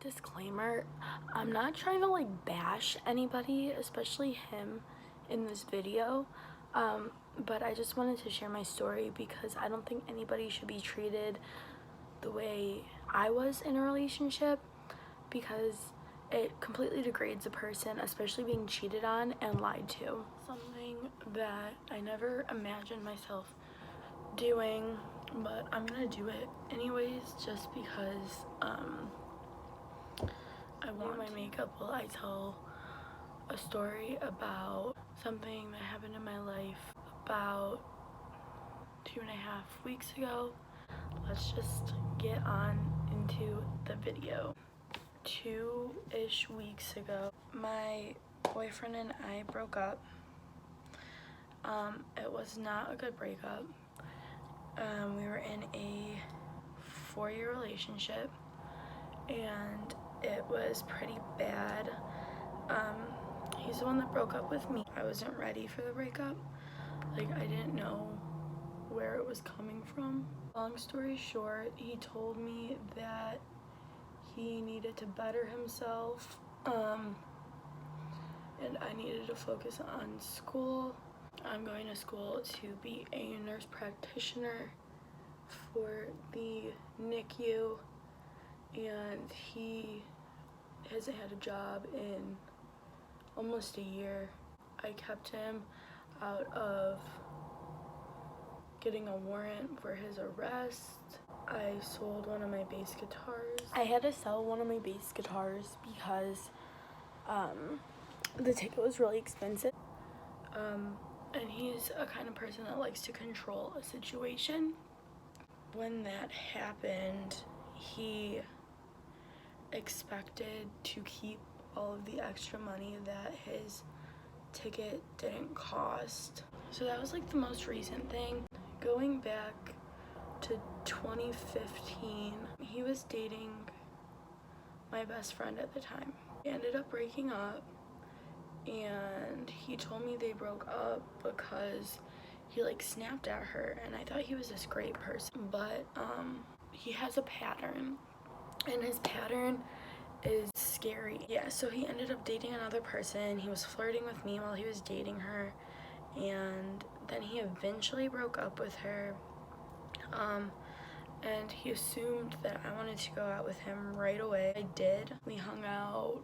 Disclaimer, I'm not trying to like bash anybody, especially him, in this video, but I just wanted to share my story because I don't think anybody should be treated the way I was in a relationship, because it completely degrades a person, especially being cheated on and lied to. Something that I never imagined myself doing, but I'm gonna do it anyways just because I want my makeup while I tell a story about something that happened in my life about 2.5 weeks ago. Let's just get on into the video. 2-ish weeks ago, my boyfriend and I broke up. It was not a good breakup. We were in a 4-year relationship and it was pretty bad. He's the one that broke up with me. I wasn't ready for the breakup. Like, I didn't know where it was coming from. Long story short, he told me that he needed to better himself, and I needed to focus on school. I'm going to school to be a nurse practitioner for the NICU, and he hasn't had a job in almost a year. I kept him out of getting a warrant for his arrest. I sold one of my bass guitars. I had to sell one of my bass guitars because the ticket was really expensive. And he's a kind of person that likes to control a situation. When that happened, he expected to keep all of the extra money that his ticket didn't cost. So that was like the most recent thing. Going back to 2015, he was dating my best friend at the time. They ended up breaking up, and he told me they broke up because he like snapped at her, and I thought he was this great person, but he has a pattern, and his pattern is scary. Yeah, so he ended up dating another person. He was flirting with me while he was dating her, and then he eventually broke up with her, and he assumed that I wanted to go out with him right away. I did. We hung out,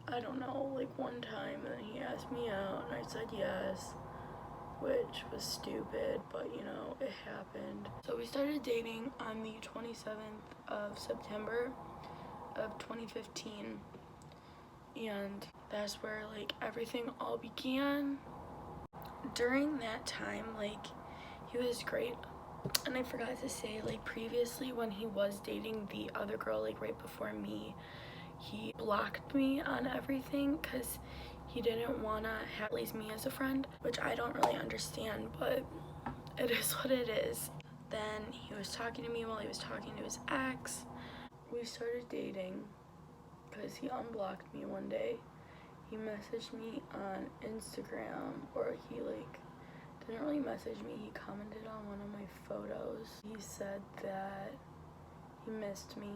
I don't know, like one time, and then he asked me out and I said yes, which was stupid, but you know, it happened. So we started dating on the 27th of September of 2015, and that's where like everything all began. During that time, like, he was great. And I forgot to say, like, previously when he was dating the other girl, like right before me, he blocked me on everything because he didn't want to have at least me as a friend, which I don't really understand, but it is what it is. Then he was talking to me while he was talking to his ex. We started dating because he unblocked me one day. He messaged me on Instagram, or he like didn't really message me, he commented on one of my photos. He said that he missed me.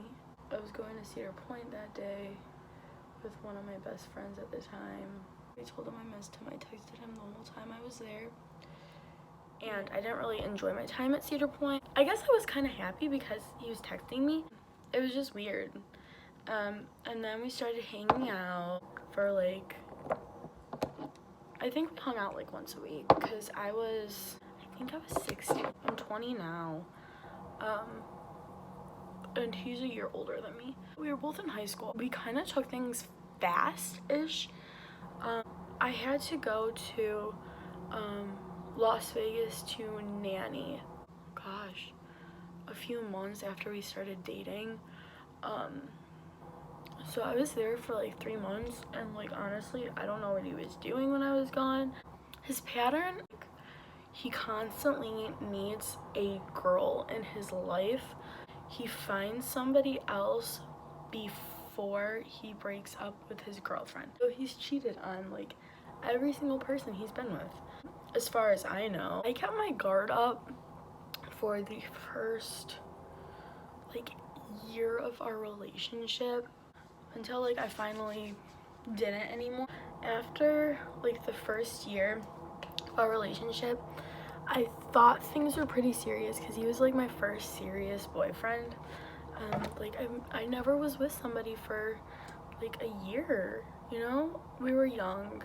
I was going to Cedar Point that day with one of my best friends at the time. I told him I missed him. I texted him the whole time I was there. And I didn't really enjoy my time at Cedar Point. I guess I was kind of happy because he was texting me. It was just weird. And then we started hanging out for like, I think we hung out like once a week because I think I was 16. I'm 20 now. And he's a year older than me. We were both in high school. We kind of took things fast-ish. I had to go to Las Vegas to nanny, gosh, a few months after we started dating. So I was there for like 3 months, and like honestly, I don't know what he was doing when I was gone. His pattern, he constantly needs a girl in his life. He finds somebody else before he breaks up with his girlfriend. So he's cheated on like every single person he's been with, as far as I know. I kept my guard up for the first like year of our relationship until like I finally didn't anymore. After like the first year of our relationship, I thought things were pretty serious because he was like my first serious boyfriend. Like I never was with somebody for like a year, you know? We were young,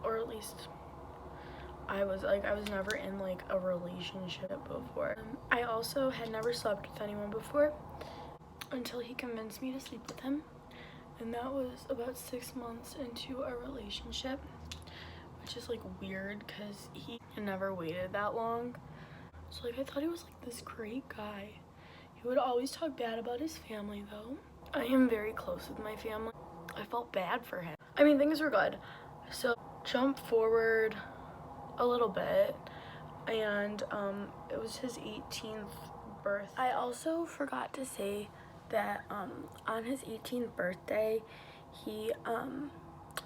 or at least I was never in like a relationship before. I also had never slept with anyone before until he convinced me to sleep with him, and that was about 6 months into our relationship, which is like weird because he never waited that long. So like I thought he was like this great guy. He would always talk bad about his family though. I am very close with my family. I felt bad for him. I mean, things were good. So jump forward a little bit, and it was his 18th birthday. I also forgot to say that on his 18th birthday, he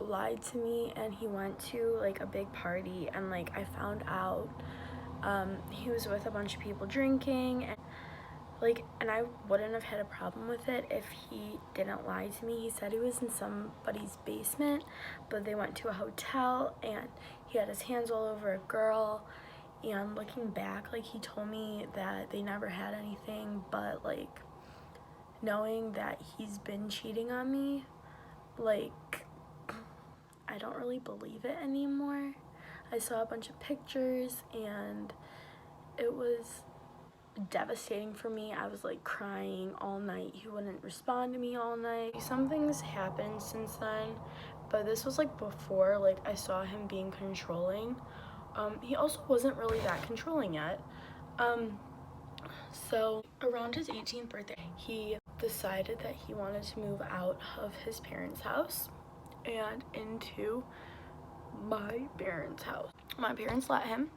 lied to me and he went to like a big party, and like I found out he was with a bunch of people drinking, and I wouldn't have had a problem with it if he didn't lie to me. He said he was in somebody's basement, but they went to a hotel and he had his hands all over a girl. And looking back, like he told me that they never had anything, but like knowing that he's been cheating on me, like I don't really believe it anymore. I saw a bunch of pictures and it was devastating for me. I was like crying all night. He wouldn't respond to me all night. Some things happened since then, but this was like before like I saw him being controlling. He also wasn't really that controlling yet. So around his 18th birthday, he decided that he wanted to move out of his parents' house and into my parents' house. My parents let him.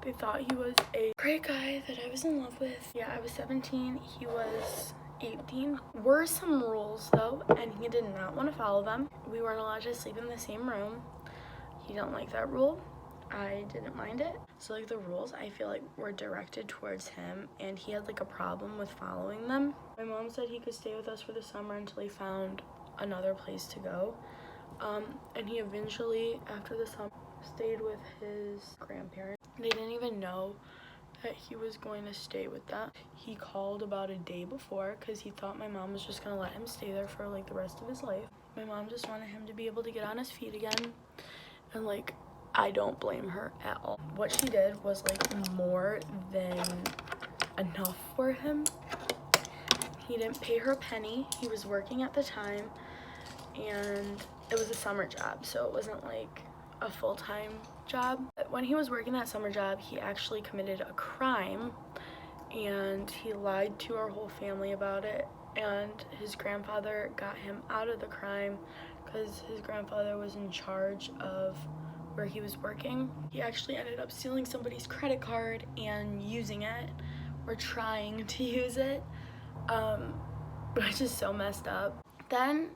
They thought he was a great guy that I was in love with. Yeah, I was 17, he was 18. Were some rules though, and he did not want to follow them. We weren't allowed to sleep in the same room. He didn't like that rule. I didn't mind it. So like the rules I feel like were directed towards him, and he had like a problem with following them. My mom said he could stay with us for the summer until he found another place to go. And he eventually, after the summer, stayed with his grandparents. They didn't even know that he was going to stay with them. He called about a day before because he thought my mom was just going to let him stay there for like the rest of his life. My mom just wanted him to be able to get on his feet again, and like I don't blame her at all. What she did was like more than enough for him. He didn't pay her a penny. He was working at the time, and it was a summer job, so it wasn't like a full-time job. When he was working that summer job, he actually committed a crime, and he lied to our whole family about it, and his grandfather got him out of the crime because his grandfather was in charge of where he was working. He actually ended up stealing somebody's credit card and using it, or trying to use it, which is so messed up. Then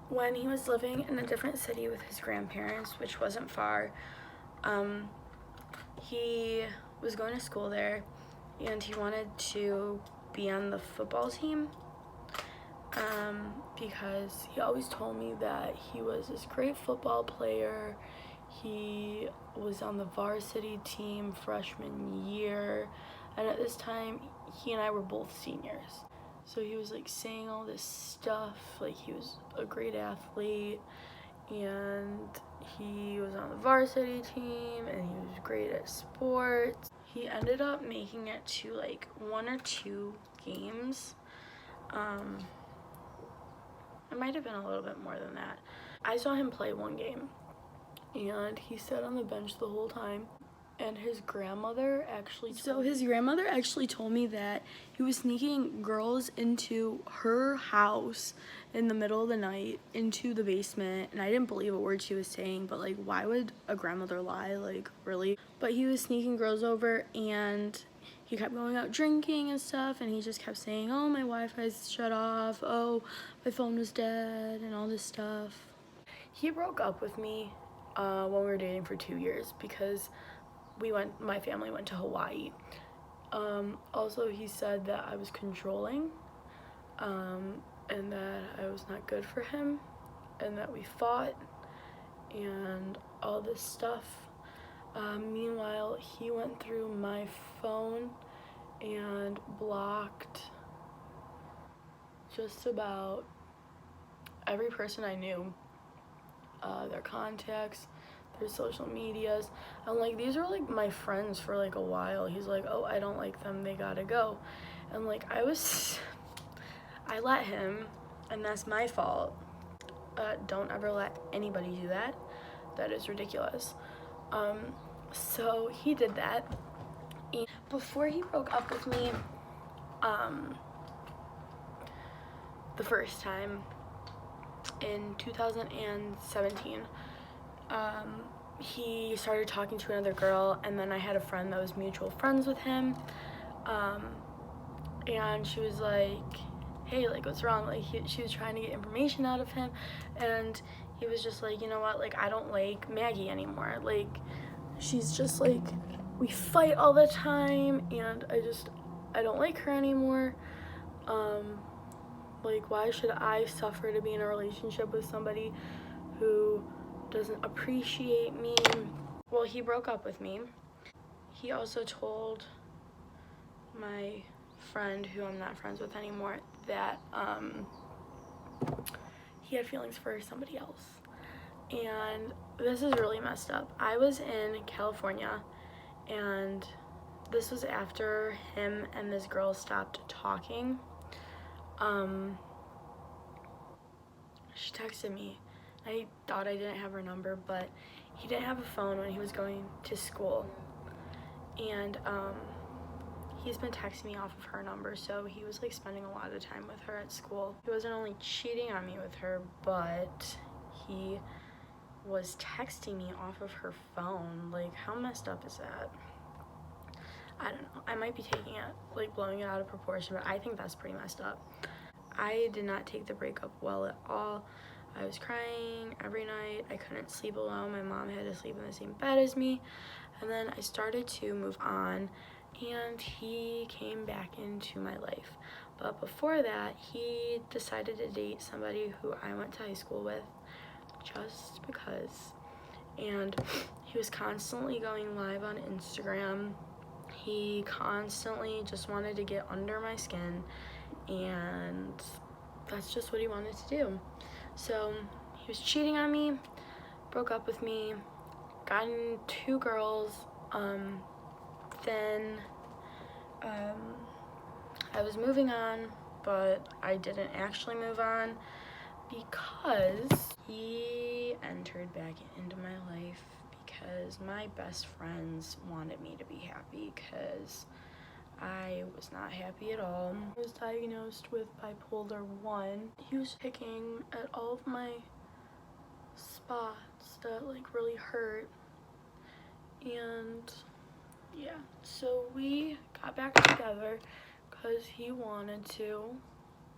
when he was living in a different city with his grandparents, which wasn't far, he was going to school there, and he wanted to be on the football team, because he always told me that he was this great football player. He was on the varsity team freshman year, and at this time he and I were both seniors. So he was like saying all this stuff, like he was a great athlete and he was on the varsity team and he was great at sports. He ended up making it to like 1 or 2 games. It might have been a little bit more than that. I saw him play 1 game, and he sat on the bench the whole time. And his grandmother actually told me that he was sneaking girls into her house in the middle of the night into the basement, and I didn't believe a word she was saying, but like why would a grandmother lie, like really? But he was sneaking girls over, and he kept going out drinking and stuff, and he just kept saying, oh, my Wi-Fi's shut off, oh, my phone was dead, and all this stuff. He broke up with me when we were dating for 2 years because my family went to Hawaii, Also, he said that I was controlling, and that I was not good for him, and that we fought, and all this stuff. Meanwhile, he went through my phone and blocked just about every person I knew, their contacts, their social medias. And like, these are like my friends for like a while. He's like, oh, I don't like them, they gotta go. And like, I let him, and that's my fault. Don't ever let anybody do that. That is ridiculous. So he did that. And before he broke up with me, the first time in 2017, he started talking to another girl, and then I had a friend that was mutual friends with him, and she was like, hey, like, what's wrong? Like, she was trying to get information out of him, and he was just like, you know what, like, I don't like Maggie anymore. Like, she's just like, we fight all the time, and I don't like her anymore. Like, why should I suffer to be in a relationship with somebody who doesn't appreciate me? Well, he broke up with me. He also told my friend, who I'm not friends with anymore, that he had feelings for somebody else. And this is really messed up. I was in California, and this was after him and this girl stopped talking. She texted me. I thought I didn't have her number, but he didn't have a phone when he was going to school. And he's been texting me off of her number, so he was like spending a lot of time with her at school. He wasn't only cheating on me with her, but he was texting me off of her phone. Like, how messed up is that? I don't know. I might be taking it, like, blowing it out of proportion, but I think that's pretty messed up. I did not take the breakup well at all. I was crying every night. I couldn't sleep alone. My mom had to sleep in the same bed as me. And then I started to move on, and he came back into my life. But before that, he decided to date somebody who I went to high school with, just because. And he was constantly going live on Instagram. He constantly just wanted to get under my skin, and that's just what he wanted to do. So he was cheating on me, broke up with me, gotten 2 girls. Then I was moving on, but I didn't actually move on because he entered back into my life because my best friends wanted me to be happy, because I was not happy at all. I was diagnosed with bipolar 1. He was picking at all of my spots that like really hurt, and yeah, so we got back together because he wanted to,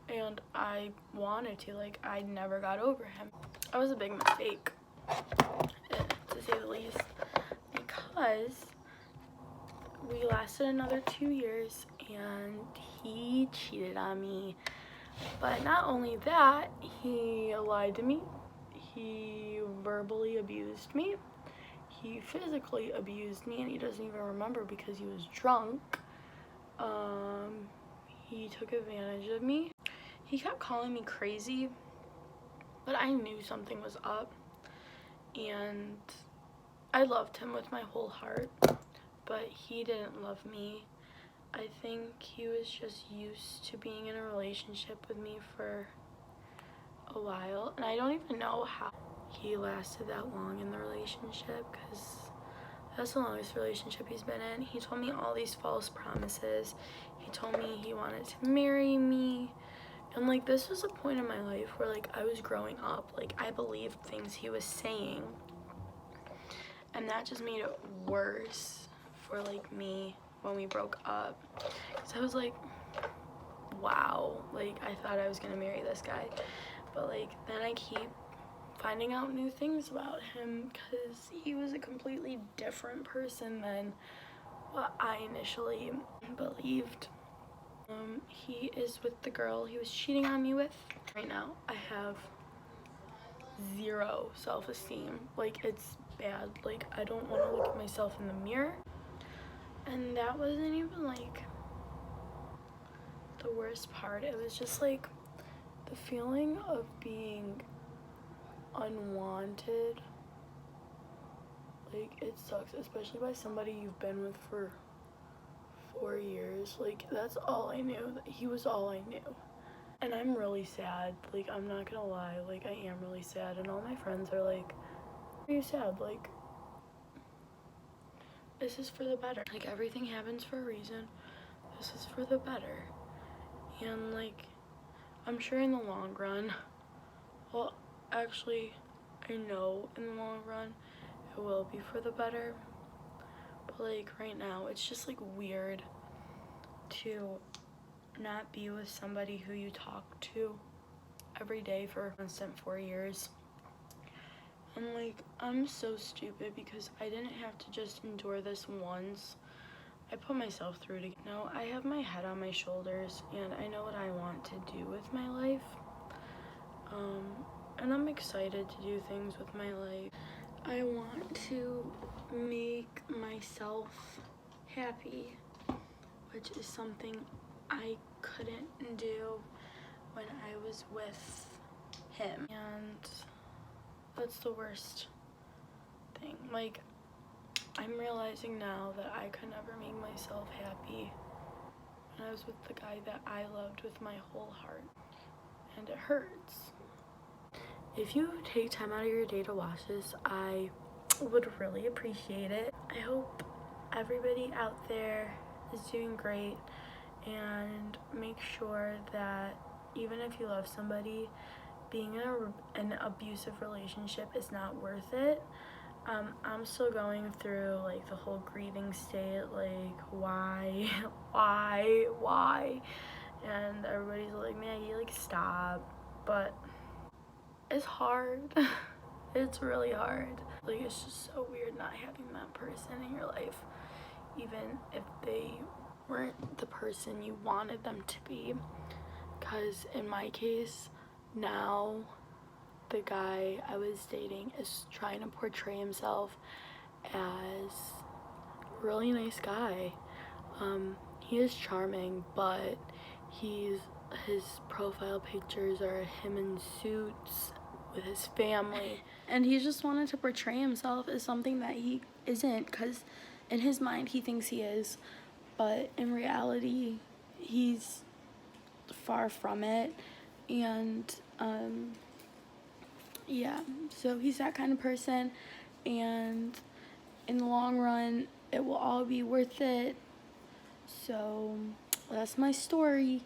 and I wanted to. Like, I never got over him. That was a big mistake, to say the least, because we lasted another 2 years, and he cheated on me. But not only that, he lied to me, he verbally abused me, he physically abused me, and he doesn't even remember because he was drunk. He took advantage of me. He kept calling me crazy, but I knew something was up, and I loved him with my whole heart, but he didn't love me. I think he was just used to being in a relationship with me for a while, and I don't even know how he lasted that long in the relationship, because that's the longest relationship he's been in. He told me all these false promises. He told me he wanted to marry me, and like, this was a point in my life where like I was growing up. Like, I believed things he was saying, and that just made it worse for like me when we broke up, because I was like, wow, like, I thought I was gonna marry this guy, but like, then I keep finding out new things about him, because he was a completely different person than what I initially believed. He is with the girl he was cheating on me with. Right now, I have zero self-esteem. Like, it's bad. Like, I don't want to look at myself in the mirror. And that wasn't even, like, the worst part. It was just, like, the feeling of being unwanted. Like, it sucks, especially by somebody you've been with for 4 years. Like, that's all I knew. He was all I knew. And I'm really sad. Like, I'm not gonna lie. Like, I am really sad. And all my friends are like, "Why are you sad?" Like, this is for the better. Like, everything happens for a reason. This is for the better. And, like, I'm sure in the long run, well, actually, I know in the long run it will be for the better. But, like, right now, it's just, like, weird to not be with somebody who you talk to every day for a constant 4 years. And, like, I'm so stupid because I didn't have to just endure this once. I put myself through it again. Now, I have my head on my shoulders, and I know what I want to do with my life. And I'm excited to do things with my life. I want to make myself happy, which is something I couldn't do when I was with him. And that's the worst thing. Like, I'm realizing now that I could never make myself happy when I was with the guy that I loved with my whole heart. And it hurts. If you take time out of your day to watch this, I would really appreciate it. I hope everybody out there is doing great, and make sure that even if you love somebody, being in an abusive relationship is not worth it. I'm still going through, like, the whole grieving state, like, why, why, and everybody's like, Maggie, like, stop, but it's hard. It's really hard. Like, it's just so weird not having that person in your life, even if they weren't the person you wanted them to be. Because in my case, now the guy I was dating is trying to portray himself as a really nice guy. He is charming, but his profile pictures are him in suits with his family, and he just wanted to portray himself as something that he isn't, because in his mind he thinks he is, but in reality he's far from it. And yeah, so he's that kind of person, and in the long run it will all be worth it. So that's my story.